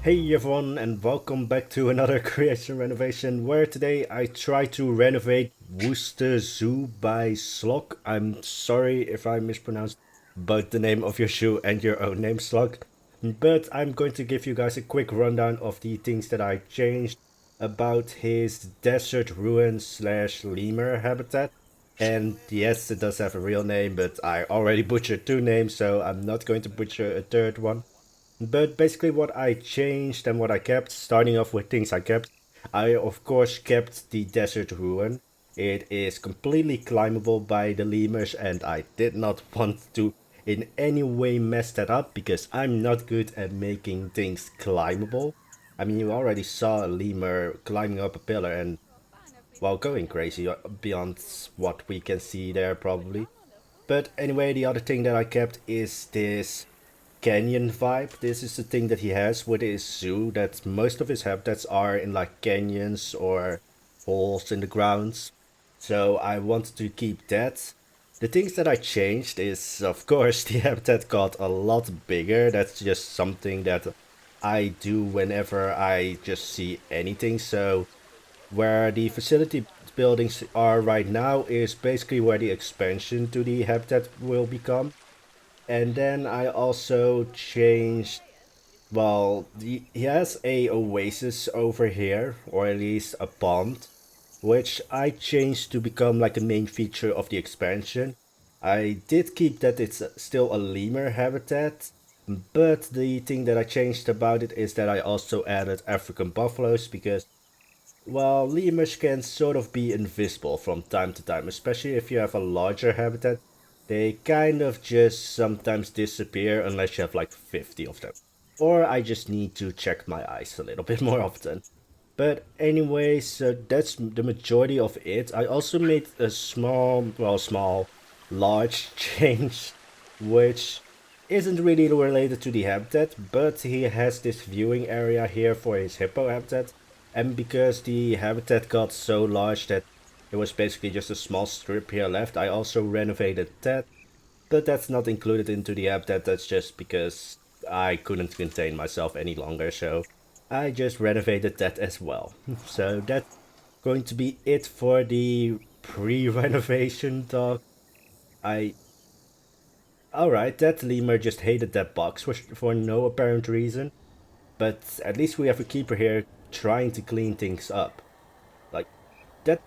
Hey everyone, and welcome back to another Creation Renovation, where today I try to renovate Worcester Zoo by Shlock. I'm sorry if I mispronounced both the name of your shoe and your own name, Shlock, but I'm going to give you guys a quick rundown of the things that I changed about his desert ruin slash lemur habitat. And yes, it does have a real name, but I already butchered two names, so I'm not going to butcher a third one. But basically what I changed and what I kept, starting off with things I kept, I of course kept the desert ruin. It is completely climbable by the lemurs and I did not want to in any way mess that up because I'm not good at making things climbable. I mean, you already saw a lemur climbing up a pillar and well, going crazy beyond what we can see there probably. But anyway, the other thing that I kept is this canyon vibe. This is the thing that he has with his zoo, that most of his habitats are in like canyons or holes in the grounds. So I wanted to keep that. The things that I changed is, of course, the habitat got a lot bigger. That's just something that I do whenever I just see anything. So where the facility buildings are right now is basically where the expansion to the habitat will become. And then I also changed, well, he has a oasis over here, or at least a pond, which I changed to become like a main feature of the expansion. I did keep that it's still a lemur habitat, but the thing that I changed about it is that I also added African buffaloes because, well, lemurs can sort of be invisible from time to time, especially if you have a larger habitat. They kind of just sometimes disappear unless you have like 50 of them. Or I just need to check my eyes a little bit more often. But anyway, so that's the majority of it. I also made a large change, which isn't really related to the habitat, but he has this viewing area here for his hippo habitat. And because the habitat got so large that it was basically just a small strip here left, I also renovated that. But that's not included into the habitat, that's just because I couldn't contain myself any longer, so I just renovated that as well. So that's going to be it for the pre-renovation talk. I... Alright, that lemur just hated that box for no apparent reason, but at least we have a keeper here trying to clean things up. Like, that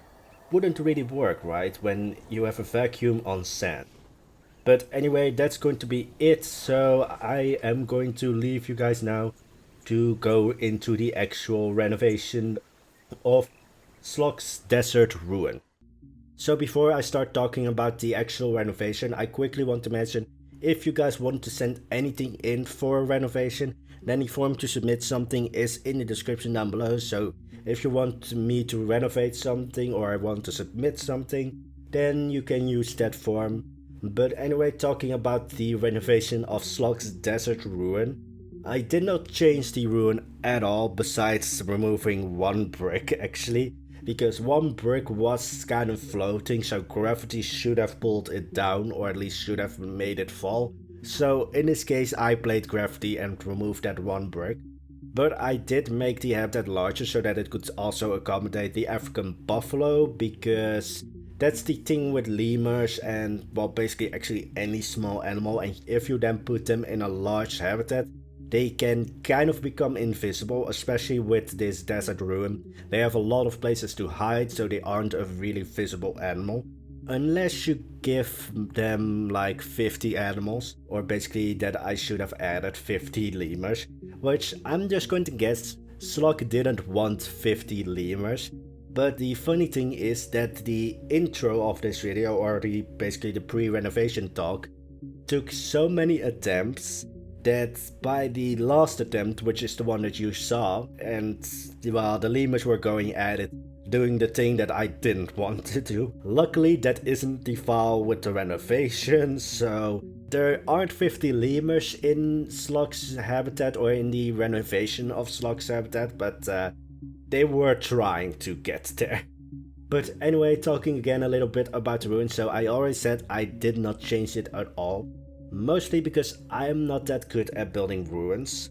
wouldn't really work, right, when you have a vacuum on sand. But anyway, that's going to be it, so I am going to leave you guys now to go into the actual renovation of Shlock's Desert Ruin. So before I start talking about the actual renovation, I quickly want to mention, if you guys want to send anything in for a renovation, then the form to submit something is in the description down below. So if you want me to renovate something or I want to submit something, then you can use that form. But anyway, talking about the renovation of Shlock's Desert Ruin, I did not change the ruin at all besides removing one brick actually, because one brick was kind of floating, so gravity should have pulled it down or at least should have made it fall. So in this case I played gravity and removed that one brick. But I did make the habitat larger so that it could also accommodate the African buffalo, because that's the thing with lemurs and, well, basically actually any small animal, and if you then put them in a large habitat, they can kind of become invisible, especially with this desert ruin. They have a lot of places to hide, so they aren't a really visible animal. Unless you give them like 50 animals, or basically that I should have added 50 lemurs, which I'm just going to guess Shlock didn't want 50 lemurs. But the funny thing is that the intro of this video, or basically the pre-renovation talk, took so many attempts that by the last attempt, which is the one that you saw, and well, the lemurs were going at it, doing the thing that I didn't want to do. Luckily, that isn't the file with the renovation, so there aren't 50 lemurs in Shlock's habitat or in the renovation of Shlock's habitat, but they were trying to get there. But anyway, talking again a little bit about the ruin, so I already said I did not change it at all. Mostly because I am not that good at building ruins.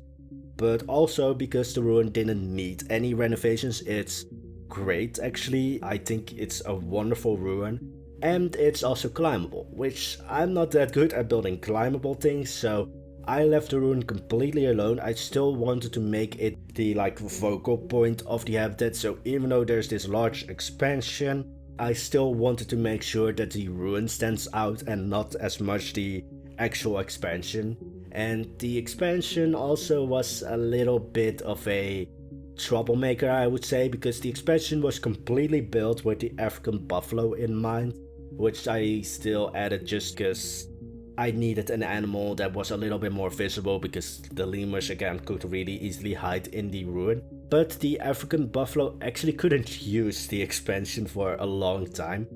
but also because the ruin didn't need any renovations. It's great actually. I think it's a wonderful ruin, and it's also climbable, which I'm not that good at building climbable things, so I left the ruin completely alone. I still wanted to make it the like focal point of the habitat, so even though there's this large expansion, I still wanted to make sure that the ruin stands out and not as much the actual expansion. And the expansion also was a little bit of a troublemaker, I would say, because the expansion was completely built with the African buffalo in mind, which I still added just because I needed an animal that was a little bit more visible, because the lemurs again could really easily hide in the ruin. But the African buffalo actually couldn't use the expansion for a long time,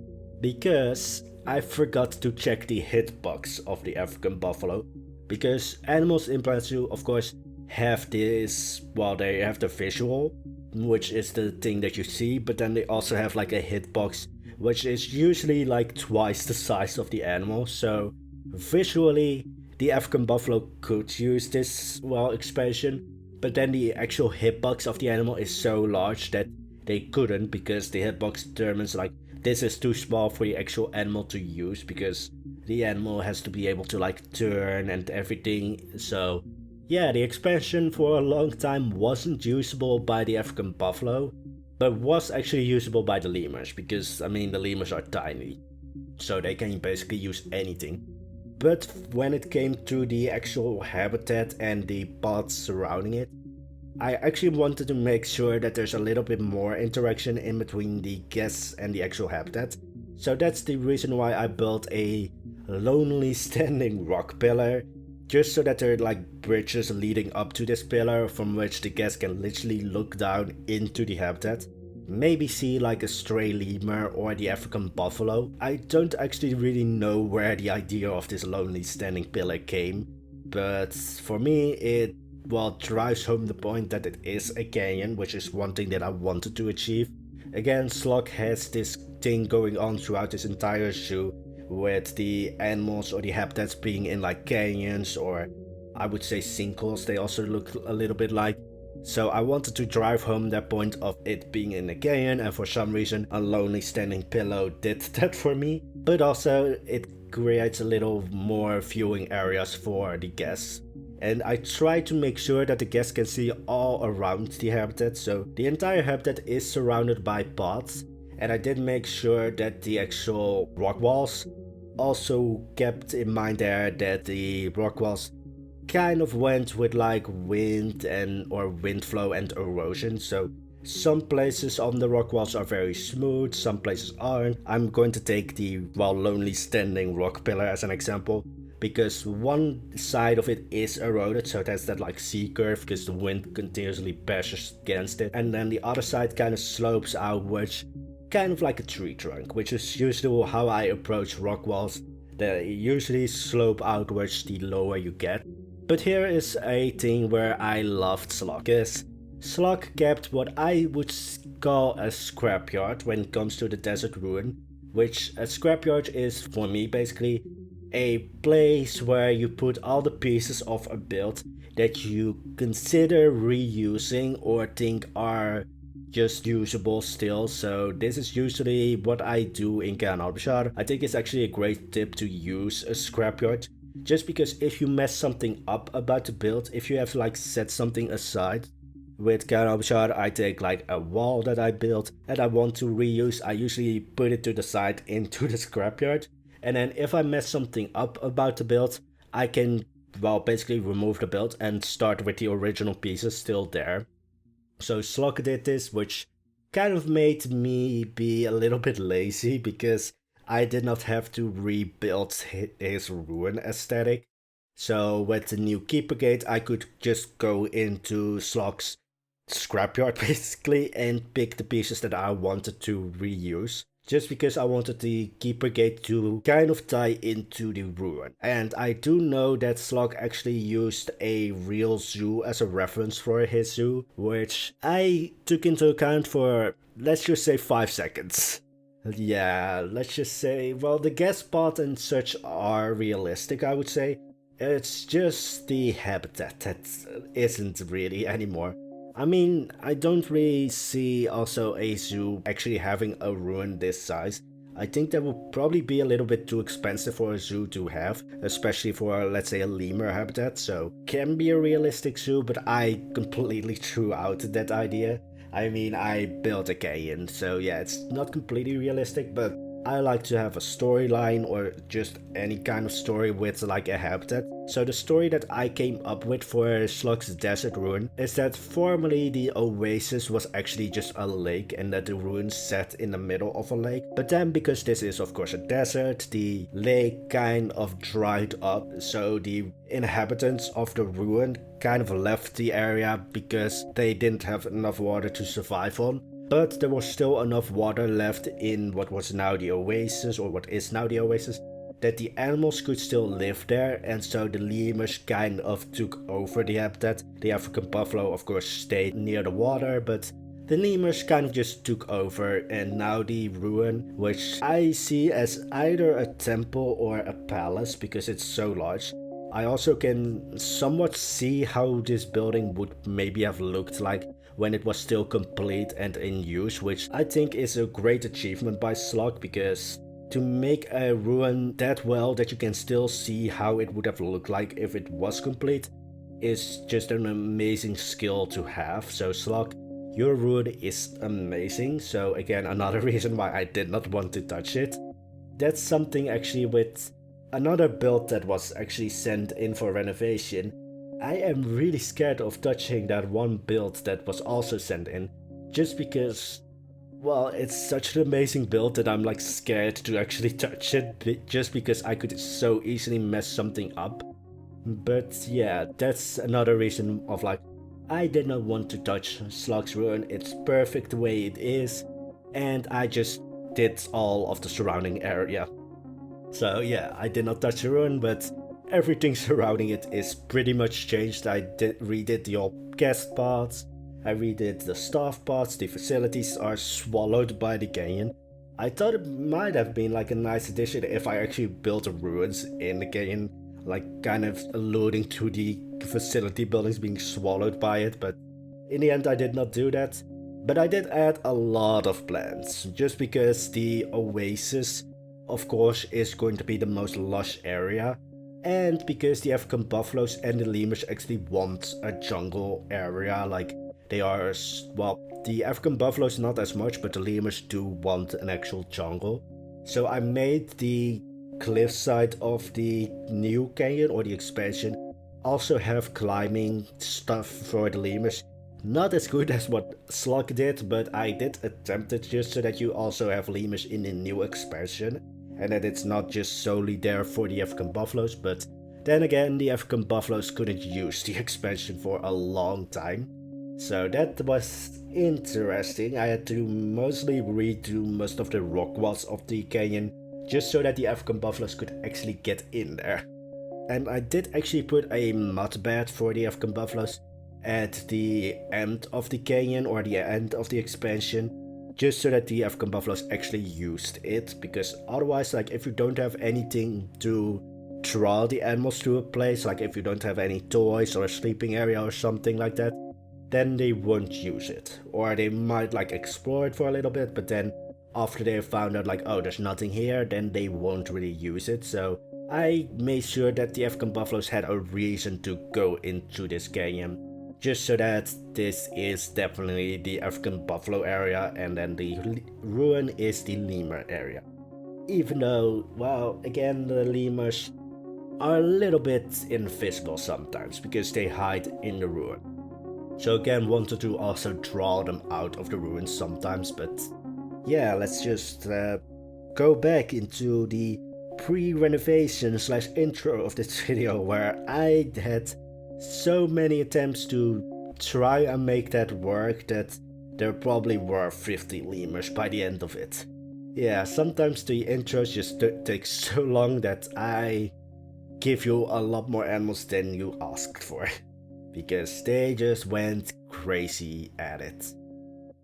because I forgot to check the hitbox of the African buffalo. Because animals in Planet Zoo, of course, have this, well, they have the visual, which is the thing that you see, but then they also have like a hitbox, which is usually like twice the size of the animal. So visually, the African buffalo could use this, well, expansion, but then the actual hitbox of the animal is so large that they couldn't, because the hitbox determines like this is too small for the actual animal to use, because the animal has to be able to like turn and everything. So yeah, the expansion for a long time wasn't usable by the African buffalo, but was actually usable by the lemurs, because I mean the lemurs are tiny, so they can basically use anything. But when it came to the actual habitat and the paths surrounding it, I actually wanted to make sure that there's a little bit more interaction in between the guests and the actual habitat. So that's the reason why I built a lonely standing rock pillar, just so that there are like bridges leading up to this pillar from which the guests can literally look down into the habitat. Maybe see like a stray lemur or the African buffalo. I don't actually really know where the idea of this lonely standing pillar came, but for me it, well, drives home the point that it is a canyon, which is one thing that I wanted to achieve. Again, Shlock has this thing going on throughout this entire zoo, with the animals or the habitats being in like canyons, or I would say sinkholes, they also look a little bit like. So I wanted to drive home that point of it being in a canyon, and for some reason a lonely standing pillow did that for me. But also it creates a little more viewing areas for the guests. And I try to make sure that the guests can see all around the habitat, so the entire habitat is surrounded by paths, and I did make sure that the actual rock walls also kept in mind there that the rock walls kind of went with like wind and or wind flow and erosion. So some places on the rock walls are very smooth, some places aren't. I'm going to take the, well, lonely standing rock pillar as an example, because one side of it is eroded, so that's that like C curve, because the wind continuously bashes against it, and then the other side kind of slopes outwards, kind of like a tree trunk, which is usually how I approach rock walls. They usually slope outwards the lower you get. But here is a thing where I loved Shlock, because Shlock kept what I would call a scrapyard when it comes to the desert ruin, which a scrapyard is for me basically a place where you put all the pieces of a build that you consider reusing or think are just usable still. So this is usually what I do in Khan al-Bashar. I think it's actually a great tip to use a scrapyard, just because if you mess something up about the build, if you have to like set something aside. With Khan al-Bashar, I take like a wall that I built and I want to reuse, I usually put it to the side into the scrapyard. And then if I mess something up about the build, I can, well, basically remove the build and start with the original pieces still there. So Shlock did this, which kind of made me be a little bit lazy, because I did not have to rebuild his ruin aesthetic. So with the new keeper gate, I could just go into Shlock's scrapyard basically and pick the pieces that I wanted to reuse, just because I wanted the keeper gate to kind of tie into the ruin. And I do know that Shlock actually used a real zoo as a reference for his zoo, which I took into account for, let's just say, 5 seconds. Yeah, let's just say, well, the guest spot and such are realistic, I would say. It's just the habitat that isn't really anymore. I mean, I don't really see also a zoo actually having a ruin this size. I think that would probably be a little bit too expensive for a zoo to have, especially for, let's say, a lemur habitat, so can be a realistic zoo, but I completely threw out that idea. I mean, I built a canyon, so yeah, it's not completely realistic, but I like to have a storyline or just any kind of story with like a habitat. So the story that I came up with for Shlock's Desert Ruin is that formerly the oasis was actually just a lake and that the ruin sat in the middle of a lake. But then because this is of course a desert, the lake kind of dried up, so the inhabitants of the ruin kind of left the area because they didn't have enough water to survive on. But there was still enough water left in what was now the oasis, or what is now the oasis, that the animals could still live there, and so the lemurs kind of took over the habitat. The African buffalo, of course, stayed near the water, but the lemurs kind of just took over, and now the ruin, which I see as either a temple or a palace because it's so large. I also can somewhat see how this building would maybe have looked like when it was still complete and in use, which I think is a great achievement by Shlock, because to make a ruin that well that you can still see how it would have looked like if it was complete is just an amazing skill to have. So Shlock, your ruin is amazing, so again another reason why I did not want to touch it. That's something actually with another build that was actually sent in for renovation. I am really scared of touching that one build that was also sent in, just because, well, it's such an amazing build that I'm like scared to actually touch it, just because I could so easily mess something up. But yeah, that's another reason of like, I did not want to touch Shlock's Ruin, it's perfect the way it is, and I just did all of the surrounding area. So yeah, I did not touch the ruin, but everything surrounding it is pretty much changed. I redid the old guest parts, I redid the staff parts, the facilities are swallowed by the canyon. I thought it might have been like a nice addition if I actually built ruins in the canyon, like kind of alluding to the facility buildings being swallowed by it, but in the end I did not do that. But I did add a lot of plants, just because the oasis of course is going to be the most lush area, and because the African buffaloes and the lemurs actually want a jungle area, like they are, well, the African buffaloes not as much, but the lemurs do want an actual jungle. So I made the cliffside of the new canyon or the expansion also have climbing stuff for the lemurs. Not as good as what Shlock did, but I did attempt it just so that you also have lemurs in the new expansion, and that it's not just solely there for the African buffaloes, but then again, the African buffaloes couldn't use the expansion for a long time. So that was interesting. I had to mostly redo most of the rock walls of the canyon just so that the African buffaloes could actually get in there. And I did actually put a mud bed for the African buffaloes at the end of the canyon or the end of the expansion, just so that the African buffaloes actually used it, because otherwise, like, if you don't have anything to draw the animals to a place, like if you don't have any toys or a sleeping area or something like that, then they won't use it. Or they might like explore it for a little bit, but then after they found out like, oh, there's nothing here, then they won't really use it. So I made sure that the African buffaloes had a reason to go into this canyon, just so that this is definitely the African buffalo area, and then the ruin is the lemur area. Even though, well, again, the lemurs are a little bit invisible sometimes because they hide in the ruin. So again, wanted to also draw them out of the ruins sometimes, but yeah, let's just go back into the pre-renovation slash intro of this video, where I had so many attempts to try and make that work that there probably were 50 lemurs by the end of it. Yeah, sometimes the intros just take so long that I give you a lot more animals than you asked for, because they just went crazy at it.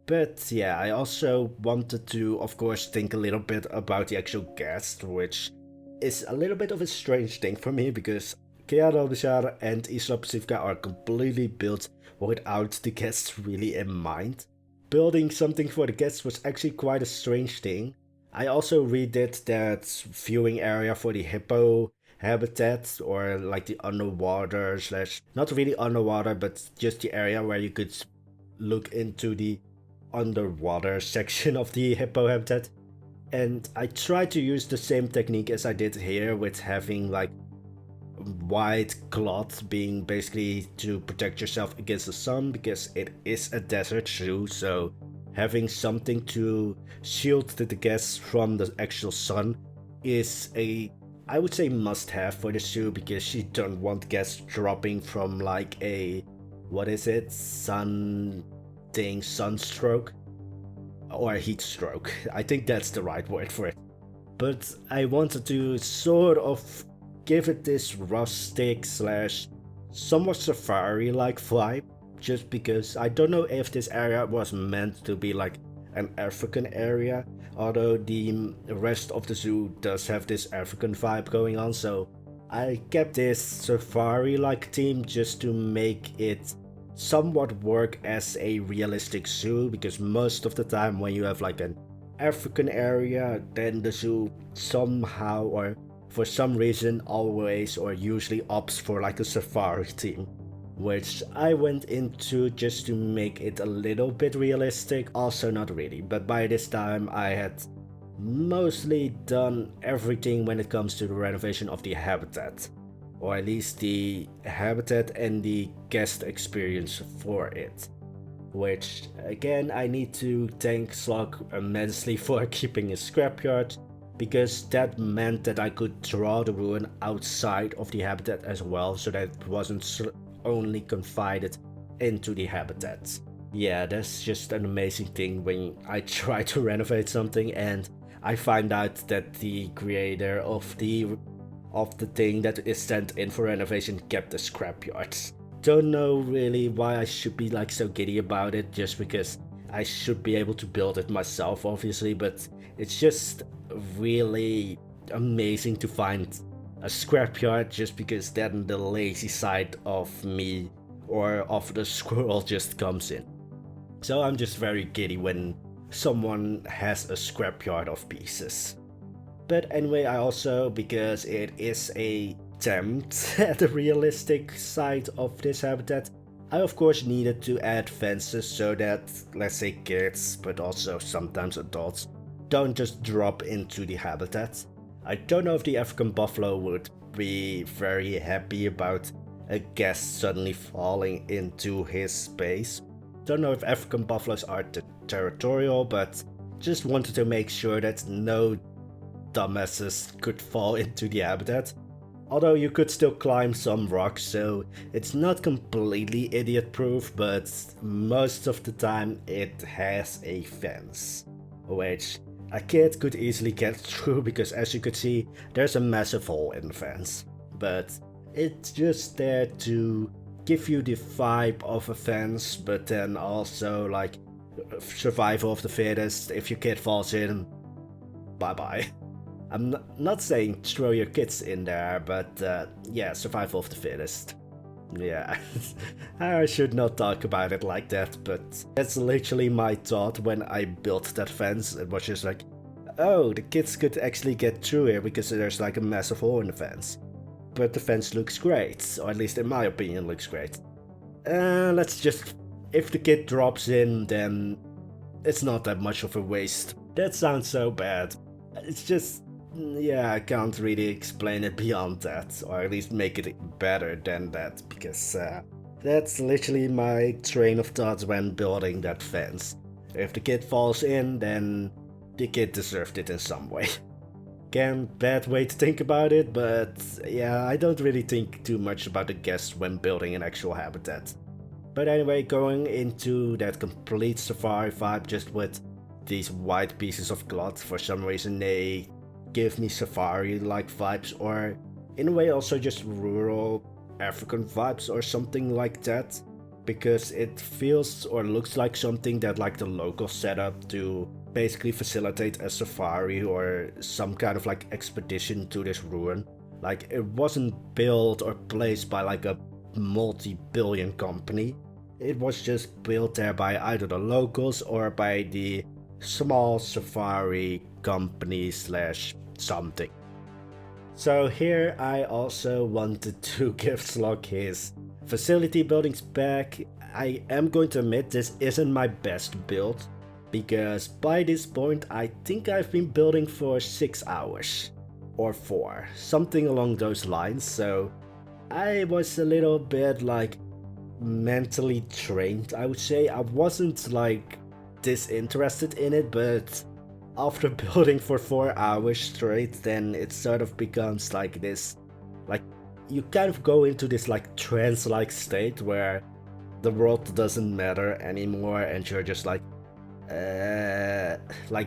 But yeah, I also wanted to, of course, think a little bit about the actual guest, which is a little bit of a strange thing for me, because Bashar and Isla Pacifica are completely built without the guests really in mind. Building something for the guests was actually quite a strange thing. I also redid that viewing area for the hippo habitat, or like the underwater slash, not really underwater, but just the area where you could look into the underwater section of the hippo habitat. And I tried to use the same technique as I did here, with having like white cloth being basically to protect yourself against the sun, because it is a desert zoo, so having something to shield the guests from the actual sun is a, I would say, must-have for the zoo, because you don't want guests dropping from like a, what is it, sunstroke or heat stroke. I think that's the right word for it. But I wanted to sort of give it this rustic slash somewhat safari-like vibe, just because I don't know if this area was meant to be like an African area, although the rest of the zoo does have this African vibe going on, so I kept this safari-like theme just to make it somewhat work as a realistic zoo, because most of the time when you have like an African area, then the zoo somehow or for some reason always or usually opts for like a safari theme, which I went into just to make it a little bit realistic, also not really, but by this time I had mostly done everything when it comes to the renovation of the habitat, or at least the habitat and the guest experience for it. Which, again, I need to thank Shlock immensely for keeping a scrapyard, because that meant that I could draw the ruin outside of the habitat as well, so that it wasn't only confided into the habitat. Yeah, that's just an amazing thing when I try to renovate something and I find out that the creator of the thing that is sent in for renovation kept the scrapyards. Don't know really why I should be like so giddy about it, just because I should be able to build it myself obviously, but it's just really amazing to find a scrapyard, just because then the lazy side of me or of the squirrel just comes in. So I'm just very giddy when someone has a scrapyard of pieces. But anyway, I also, because it is a attempt at the realistic side of this habitat, I of course needed to add fences so that, let's say, kids, but also sometimes adults, don't just drop into the habitat. I don't know if the African buffalo would be very happy about a guest suddenly falling into his space. Don't know if African buffaloes are territorial, but just wanted to make sure that no dumbasses could fall into the habitat. Although you could still climb some rocks, so it's not completely idiot proof, but most of the time it has a fence, which a kid could easily get through, because as you could see, there's a massive hole in the fence. But it's just there to give you the vibe of a fence, but then also like survival of the fittest. If your kid falls in, bye bye. I'm not saying throw your kids in there, but yeah, survival of the fittest. Yeah, I should not talk about it like that, but that's literally my thought when I built that fence. It was just like, oh, the kids could actually get through here because there's like a massive hole in the fence. But the fence looks great, or at least in my opinion looks great. Let's just, if the kid drops in, then it's not that much of a waste. That sounds so bad. It's just, yeah, I can't really explain it beyond that, or at least make it better than that, because that's literally my train of thought when building that fence. If the kid falls in, then the kid deserved it in some way. Again, bad way to think about it, but yeah, I don't really think too much about the guests when building an actual habitat. But anyway, going into that complete safari vibe just with these white pieces of cloth, for some reason they give me safari-like vibes, or in a way also just rural African vibes or something like that, because it feels or looks like something that like the locals set up to basically facilitate a safari or some kind of like expedition to this ruin, Like, it wasn't built or placed by like a multi-billion company. It was just built there by either the locals or by the small safari company slash something. So here I also wanted to give Shlock his facility buildings back. I am going to admit this isn't my best build, because by this point I think I've been building for 6 hours. Or 4, something along those lines, so I was a little bit like mentally trained, I would say. I wasn't like disinterested in it, but after building for 4 hours straight, then it sort of becomes like this, like, you kind of go into this like trance-like state where the world doesn't matter anymore and you're just like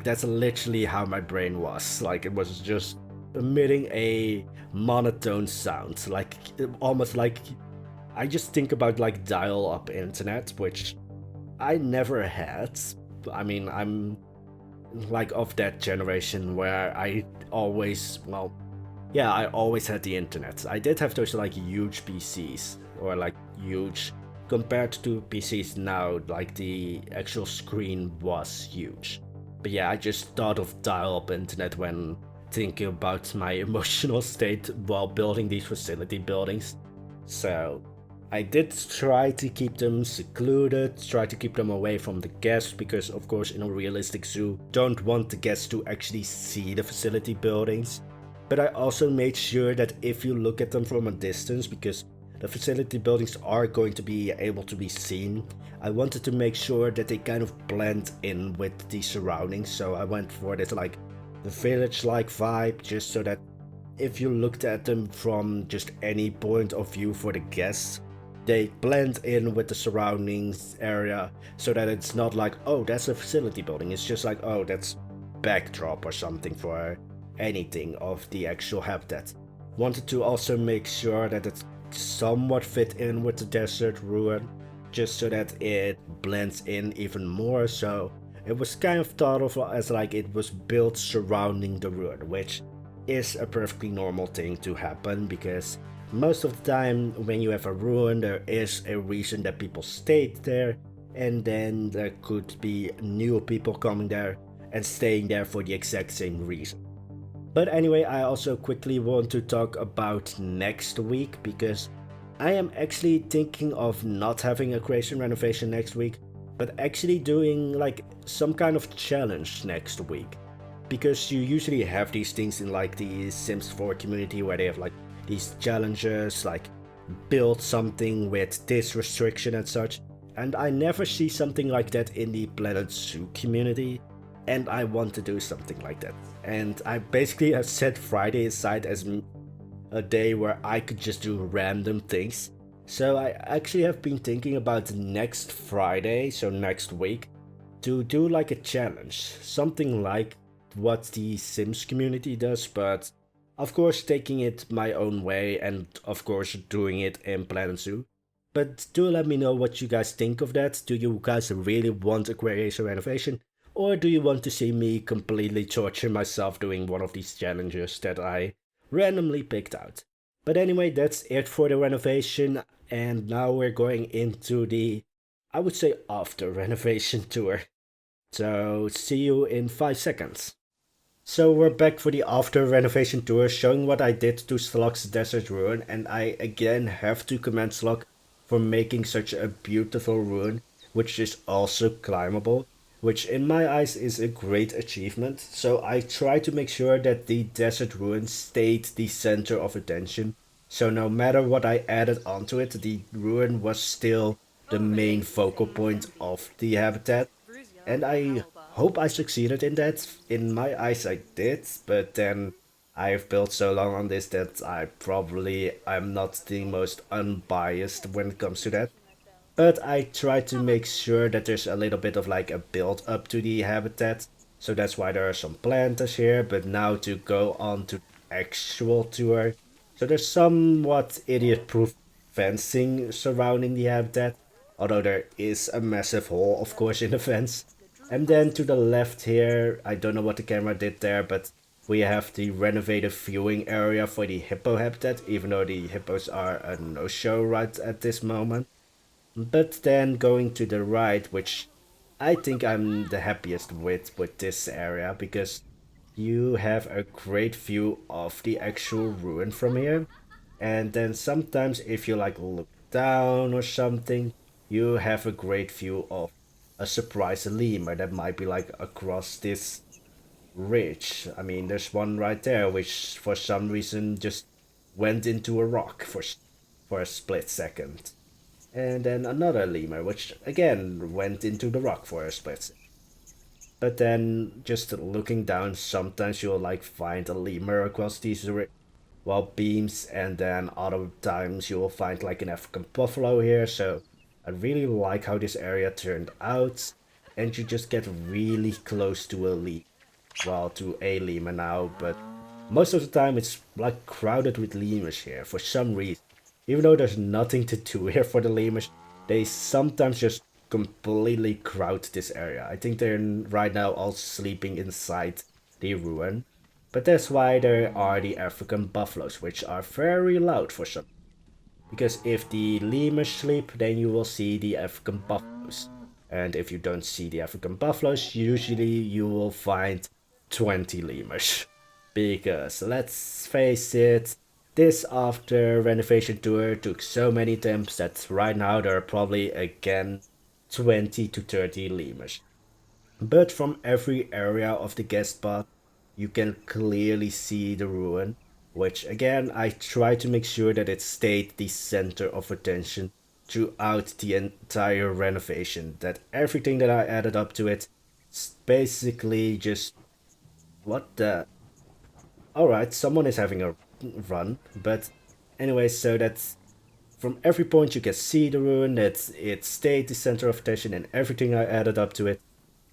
that's literally how my brain was. Like, it was just emitting a monotone sound, like almost like I just think about like dial-up internet, which I never had. I mean, I'm like of that generation where I always, well, yeah, I always had the internet. I did have those like huge PCs, or like huge compared to PCs now, like the actual screen was huge. But yeah, I just thought of dial-up internet when thinking about my emotional state while building these facility buildings. So I did try to keep them secluded, try to keep them away from the guests, because of course in a realistic zoo don't want the guests to actually see the facility buildings. But I also made sure that if you look at them from a distance, because the facility buildings are going to be able to be seen, I wanted to make sure that they kind of blend in with the surroundings. So I went for this like the village-like vibe, just so that if you looked at them from just any point of view for the guests, they blend in with the surroundings area, so that it's not like, oh, that's a facility building. It's just like, oh, that's backdrop or something for anything of the actual habitat. Wanted to also make sure that it somewhat fit in with the desert ruin, just so that it blends in even more. So it was kind of thought of as like it was built surrounding the ruin, which is a perfectly normal thing to happen, because most of the time when you have a ruin, there is a reason that people stayed there, and then there could be new people coming there and staying there for the exact same reason. But anyway, I also quickly want to talk about next week, because I am actually thinking of not having a creation renovation next week, but actually doing like some kind of challenge next week. Because you usually have these things in like the Sims 4 community where they have like these challenges, like build something with this restriction and such, and I never see something like that in the Planet Zoo community, and I want to do something like that. And I basically have set Friday aside as a day where I could just do random things. So I actually have been thinking about next Friday, so next week, to do like a challenge, something like what the Sims community does, but of course taking it my own way, and of course doing it in Planet Zoo. But do let me know what you guys think of that. Do you guys really want a creation renovation? Or do you want to see me completely torture myself doing one of these challenges that I randomly picked out? But anyway, that's it for the renovation, and now we're going into the, I would say, after renovation tour. So see you in 5 seconds. So we're back for the after renovation tour, showing what I did to Shlock's desert ruin, and I again have to commend Shlock for making such a beautiful ruin, which is also climbable, which in my eyes is a great achievement. So I tried to make sure that the desert ruin stayed the center of attention. So no matter what I added onto it, the ruin was still the main focal point of the habitat. And I hope I succeeded in that. In my eyes, I did, but then I've built so long on this that I'm not the most unbiased when it comes to that. But I try to make sure that there's a little bit of like a build up to the habitat. So that's why there are some planters here. But now to go on to actual tour. So there's somewhat idiot-proof fencing surrounding the habitat. Although there is a massive hole, of course, in the fence. And then to the left here, I don't know what the camera did there, but We have the renovated viewing area for the hippo habitat, even though the hippos are a no-show right at this moment. But then going to the right, which I think I'm the happiest with this area, because you have a great view of the actual ruin from here. And then sometimes if you like look down or something, you have a great view of a surprise lemur that might be like across this ridge. I mean, there's one right there which for some reason just went into a rock for a split second. And then another lemur which again went into the rock for a split second. But then just looking down, sometimes you'll like find a lemur across these beams, and then other times you will find like an African buffalo here. So I really like how this area turned out, and you just get really close to a lemur now. But most of the time it's like crowded with lemurs here for some reason. Even though there's nothing to do here for the lemurs, they sometimes just completely crowd this area. I think they're right now all sleeping inside the ruin. But that's why there are the African buffaloes, which are very loud for some. Because if the lemurs sleep, then you will see the African buffaloes. And if you don't see the African buffaloes, usually you will find 20 lemurs. Because let's face it, this after renovation tour took so many attempts that right now there are probably again 20 to 30 lemurs. But from every area of the guest spot, you can clearly see the ruin, which again I try to make sure that it stayed the center of attention throughout the entire renovation. That everything that I added up to it basically just what the. Alright, someone is having a run, but anyway, so that's from every point you can see the ruin, that it stayed the center of attention, and everything I added up to it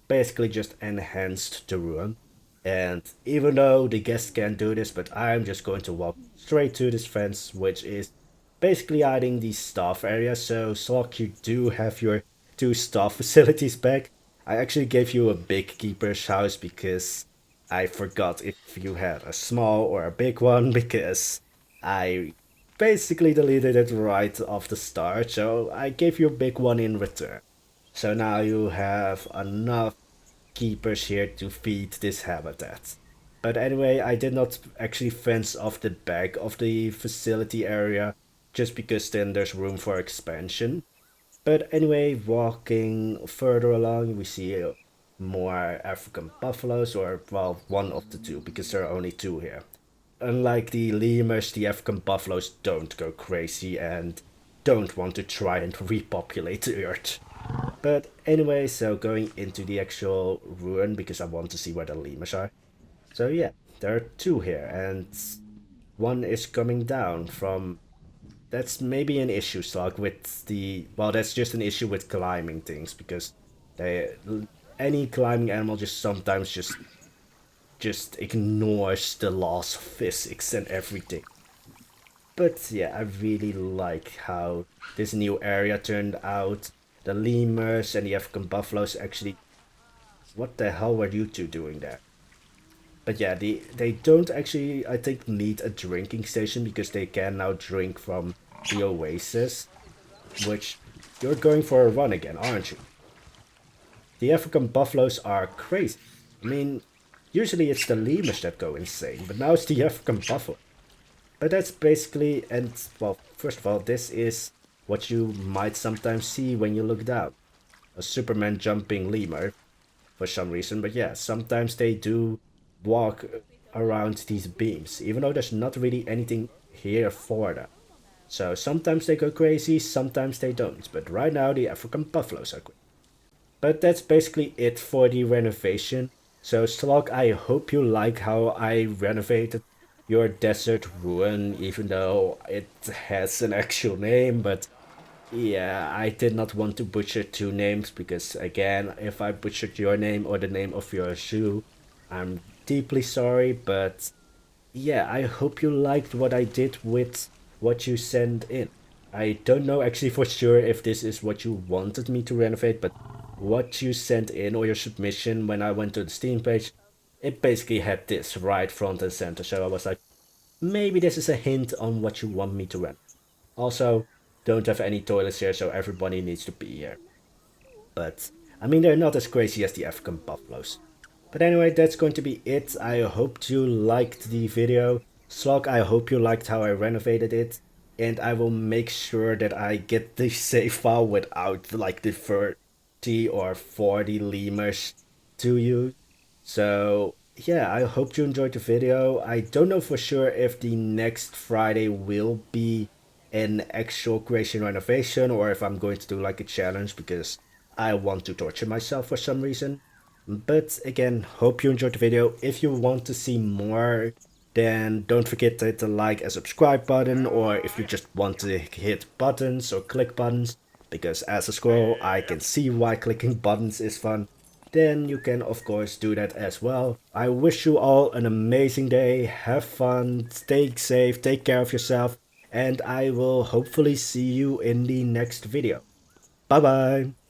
basically just enhanced the ruin. And even though the guests can't do this, but I'm just going to walk straight to this fence, which is basically hiding the staff area. So Shlock, you do have your two staff facilities back. I actually gave you a big keeper's house because I forgot if you had a small or a big one, because I basically deleted it right off the start, so I gave you a big one in return. So now you have enough keepers here to feed this habitat. But anyway, I did not actually fence off the back of the facility area, just because then there's room for expansion. But anyway, walking further along, we see more African buffaloes, or well, one of the two, because there are only two here. Unlike the lemurs, the African buffaloes don't go crazy and don't want to try and repopulate the earth. But anyway, so going into the actual ruin, because I want to see where the lemurs are. So yeah, there are two here, and one is coming down from. That's maybe an issue, Slug, with the. Well, that's just an issue with climbing things, because they any climbing animal just sometimes just ignores the laws of physics and everything. But yeah, I really like how this new area turned out. The lemurs and the African buffaloes actually. What the hell were you two doing there? But yeah, they don't actually, I think, need a drinking station, because they can now drink from the oasis. Which, you're going for a run again, aren't you? The African buffaloes are crazy. I mean, usually it's the lemurs that go insane, but now it's the African buffalo. But that's basically, and well, first of all, this is what you might sometimes see when you look down. A Superman jumping lemur, for some reason, but yeah, sometimes they do walk around these beams, even though there's not really anything here for them. So sometimes they go crazy, sometimes they don't, but right now the African buffaloes are crazy. But that's basically it for the renovation. So Slog, I hope you like how I renovated your desert ruin, even though it has an actual name. But yeah, I did not want to butcher two names, because again, if I butchered your name or the name of your zoo, I'm deeply sorry. But yeah, I hope you liked what I did with what you sent in. I don't know actually for sure if this is what you wanted me to renovate, but what you sent in, or your submission when I went to the Steam page, it basically had this right front and center. So I was like, maybe this is a hint on what you want me to rent. Also, don't have any toilets here, so everybody needs to be here. But I mean, they're not as crazy as the African buffaloes. But anyway, that's going to be it. I hope you liked the video. Slog, I hope you liked how I renovated it. And I will make sure that I get the save file without like the 30 or 40 lemurs to you. So yeah, I hope you enjoyed the video. I don't know for sure if the next Friday will be an actual creation renovation or if I'm going to do like a challenge because I want to torture myself for some reason. But again, hope you enjoyed the video. If you want to see more, then don't forget to hit the like and subscribe button, or if you just want to hit buttons or click buttons, because as a squirrel I can see why clicking buttons is fun, then you can of course do that as well. I wish you all an amazing day, have fun, stay safe, take care of yourself, and I will hopefully see you in the next video. Bye bye!